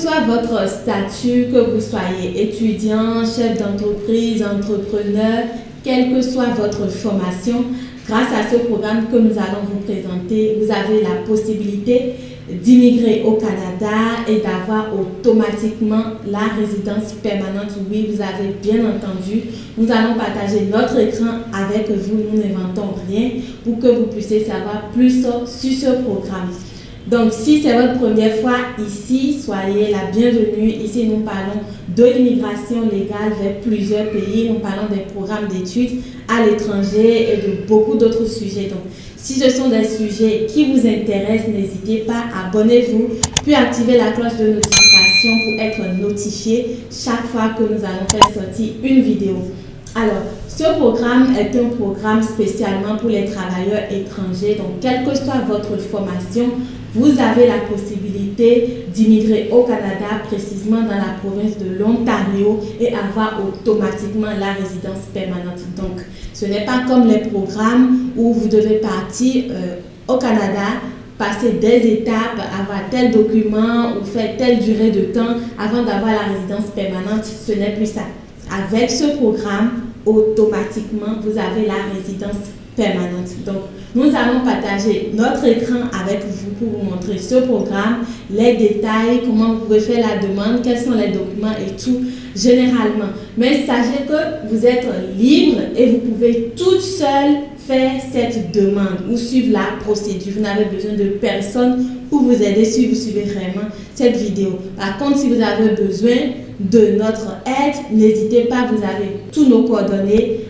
soit votre statut, que vous soyez étudiant, chef d'entreprise, entrepreneur, quelle que soit votre formation, grâce à ce programme que nous allons vous présenter, vous avez la possibilité d'immigrer au Canada et d'avoir automatiquement la résidence permanente. Oui, vous avez bien entendu. Nous allons partager notre écran avec vous. Nous n'inventons rien pour que vous puissiez savoir plus sur ce programme. Donc, si c'est votre première fois ici, soyez la bienvenue. Ici, nous parlons de l'immigration légale vers plusieurs pays. Nous parlons des programmes d'études à l'étranger et de beaucoup d'autres sujets. Donc, si ce sont des sujets qui vous intéressent, n'hésitez pas, abonnez-vous, puis activez la cloche de notification pour être notifié chaque fois que nous allons faire sortir une vidéo. Alors, ce programme est un programme spécialement pour les travailleurs étrangers. Donc, quelle que soit votre formation, vous avez la possibilité d'immigrer au Canada, précisément dans la province de l'Ontario, et avoir automatiquement la résidence permanente. Donc, ce n'est pas comme les programmes où vous devez partir au Canada, passer des étapes, avoir tel document ou faire telle durée de temps avant d'avoir la résidence permanente. Ce n'est plus ça. Avec ce programme, automatiquement, vous avez la résidence permanente. Donc, nous allons partager notre écran avec vous pour vous montrer ce programme, les détails, comment vous pouvez faire la demande, quels sont les documents et tout, généralement. Mais sachez que vous êtes libre et vous pouvez toute seule faire cette demande ou suivre la procédure. Vous n'avez besoin de personne pour vous aider si vous suivez vraiment cette vidéo. Par contre, si vous avez besoin de notre aide, n'hésitez pas, vous avez tous nos coordonnées.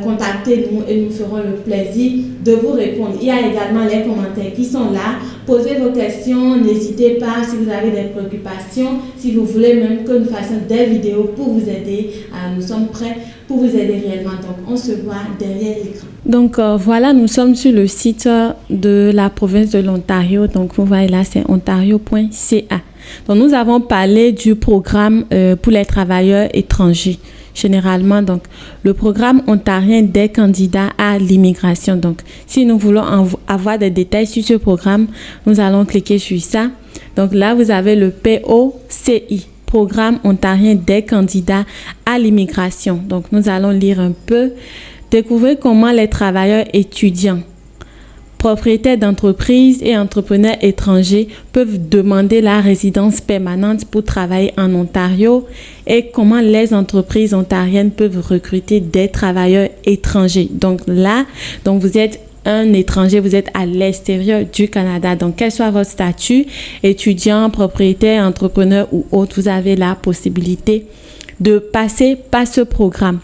Contactez-nous et nous ferons le plaisir de vous répondre. Il y a également les commentaires qui sont là. Posez vos questions, n'hésitez pas si vous avez des préoccupations, si vous voulez même que nous fassions des vidéos pour vous aider. Nous sommes prêts pour vous aider réellement. Donc, on se voit derrière l'écran. Donc, voilà, nous sommes sur le site de la province de l'Ontario. Donc, vous voyez là, c'est ontario.ca. Donc, nous avons parlé du programme pour les travailleurs étrangers. Généralement, donc, le programme ontarien des candidats à l'immigration. Donc, si nous voulons avoir des détails sur ce programme, nous allons cliquer sur ça. Donc, là, vous avez le POCI, Programme ontarien des candidats à l'immigration. Donc, nous allons lire un peu. Découvrir comment les travailleurs étudiants, propriétaires d'entreprises et entrepreneurs étrangers peuvent demander la résidence permanente pour travailler en Ontario et comment les entreprises ontariennes peuvent recruter des travailleurs étrangers. Donc là, vous êtes un étranger, vous êtes à l'extérieur du Canada. Donc, quel soit votre statut, étudiant, propriétaire, entrepreneur ou autre, vous avez la possibilité de passer par ce programme.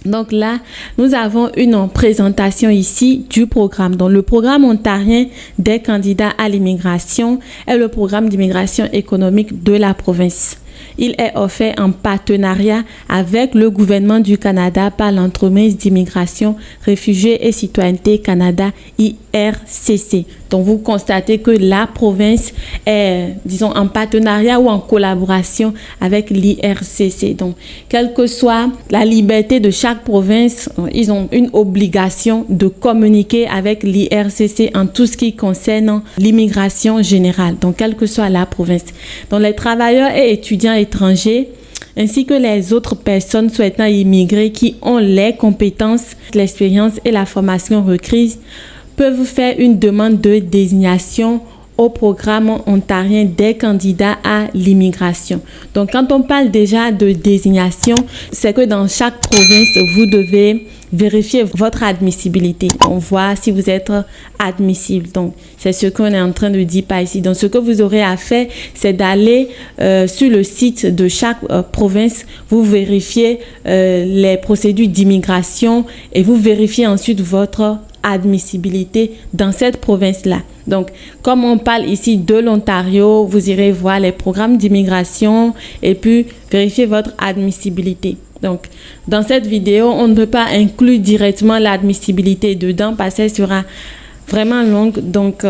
Donc là, nous avons une présentation ici du programme. Donc, le programme ontarien des candidats à l'immigration est le programme d'immigration économique de la province. Il est offert en partenariat avec le gouvernement du Canada par l'entremise d'immigration, réfugiés et citoyenneté Canada, IRCC. Donc, vous constatez que la province est, disons, en partenariat ou en collaboration avec l'IRCC. Donc, quelle que soit la liberté de chaque province, ils ont une obligation de communiquer avec l'IRCC en tout ce qui concerne l'immigration générale. Donc, quelle que soit la province. Donc, les travailleurs et étudiants étrangers ainsi que les autres personnes souhaitant immigrer qui ont les compétences, l'expérience et la formation requises peuvent faire une demande de désignation au programme ontarien des candidats à l'immigration. Donc, quand on parle déjà de désignation, c'est que dans chaque province, vous devez vérifier votre admissibilité. On voit si vous êtes admissible. Donc, c'est ce qu'on est en train de dire par ici. Donc, ce que vous aurez à faire, c'est d'aller sur le site de chaque province. Vous vérifiez les procédures d'immigration et vous vérifiez ensuite votre admissibilité dans cette province-là. Donc, comme on parle ici de l'Ontario, vous irez voir les programmes d'immigration et puis vérifier votre admissibilité. Donc, dans cette vidéo, on ne peut pas inclure directement l'admissibilité dedans parce qu'elle sera vraiment longue. Donc,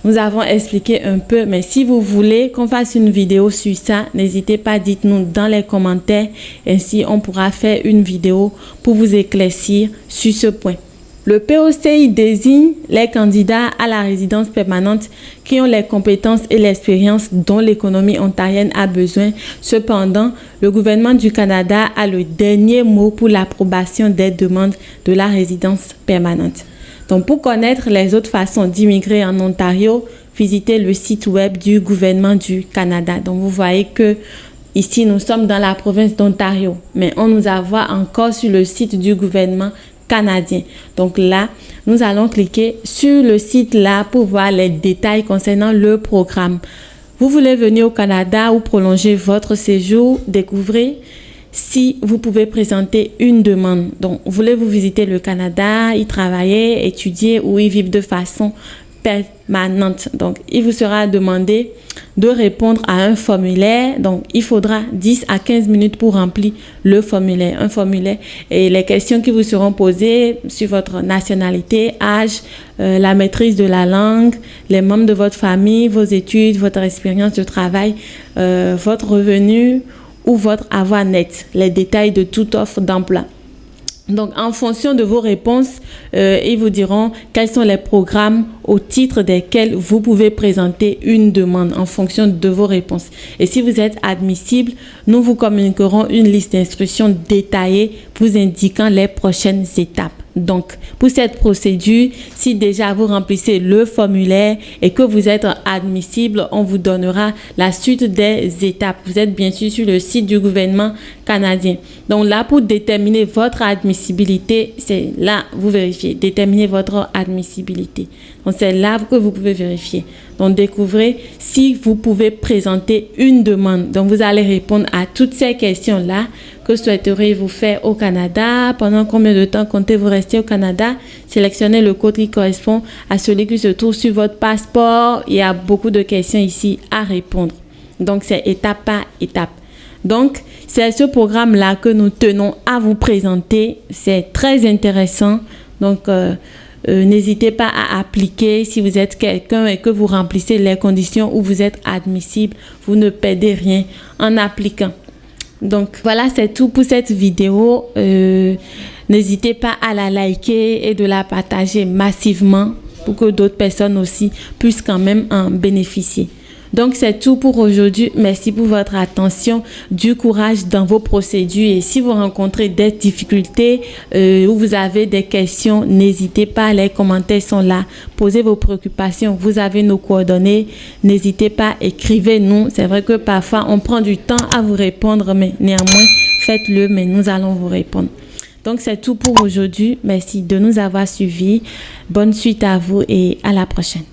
nous avons expliqué un peu, mais si vous voulez qu'on fasse une vidéo sur ça, n'hésitez pas, dites-nous dans les commentaires. Ainsi, on pourra faire une vidéo pour vous éclaircir sur ce point. Le POCI désigne les candidats à la résidence permanente qui ont les compétences et l'expérience dont l'économie ontarienne a besoin. Cependant, le gouvernement du Canada a le dernier mot pour l'approbation des demandes de la résidence permanente. Donc, pour connaître les autres façons d'immigrer en Ontario, visitez le site web du gouvernement du Canada. Donc, vous voyez que ici, nous sommes dans la province d'Ontario, mais on nous envoie encore sur le site du gouvernement canadien. Donc là, nous allons cliquer sur le site là pour voir les détails concernant le programme. Vous voulez venir au Canada ou prolonger votre séjour, découvrez si vous pouvez présenter une demande. Donc, voulez-vous visiter le Canada, y travailler, étudier ou y vivre de façon permanente. Donc, il vous sera demandé de répondre à un formulaire. Donc, il faudra 10 à 15 minutes pour remplir le formulaire. Un formulaire et les questions qui vous seront posées sur votre nationalité, âge, la maîtrise de la langue, les membres de votre famille, vos études, votre expérience de travail, votre revenu ou votre avoir net, les détails de toute offre d'emploi. Donc, en fonction de vos réponses, ils vous diront quels sont les programmes au titre desquels vous pouvez présenter une demande en fonction de vos réponses. Et si vous êtes admissible, nous vous communiquerons une liste d'instructions détaillée vous indiquant les prochaines étapes. Donc, pour cette procédure, si déjà vous remplissez le formulaire et que vous êtes admissible, on vous donnera la suite des étapes. Vous êtes bien sûr sur le site du gouvernement canadien. Donc là, pour déterminer votre admissibilité, c'est là vous vérifiez, déterminer votre admissibilité. Donc c'est là que vous pouvez vérifier. Donc découvrez si vous pouvez présenter une demande. Donc vous allez répondre à toutes ces questions-là. Que souhaiteriez-vous faire au Canada? Pendant combien de temps comptez-vous rester au Canada? Sélectionnez le code qui correspond à celui qui se trouve sur votre passeport. Il y a beaucoup de questions ici à répondre. Donc c'est étape par étape. Donc c'est ce programme-là que nous tenons à vous présenter. C'est très intéressant. Donc n'hésitez pas à appliquer si vous êtes quelqu'un et que vous remplissez les conditions où vous êtes admissible. Vous ne perdez rien en appliquant. Donc voilà, c'est tout pour cette vidéo. N'hésitez pas à la liker et de la partager massivement pour que d'autres personnes aussi puissent quand même en bénéficier. Donc c'est tout pour aujourd'hui. Merci pour votre attention, du courage dans vos procédures et si vous rencontrez des difficultés ou vous avez des questions, n'hésitez pas, les commentaires sont là. Posez vos préoccupations, vous avez nos coordonnées, n'hésitez pas, écrivez-nous. C'est vrai que parfois on prend du temps à vous répondre, mais néanmoins faites-le, mais nous allons vous répondre. Donc c'est tout pour aujourd'hui. Merci de nous avoir suivis. Bonne suite à vous et à la prochaine.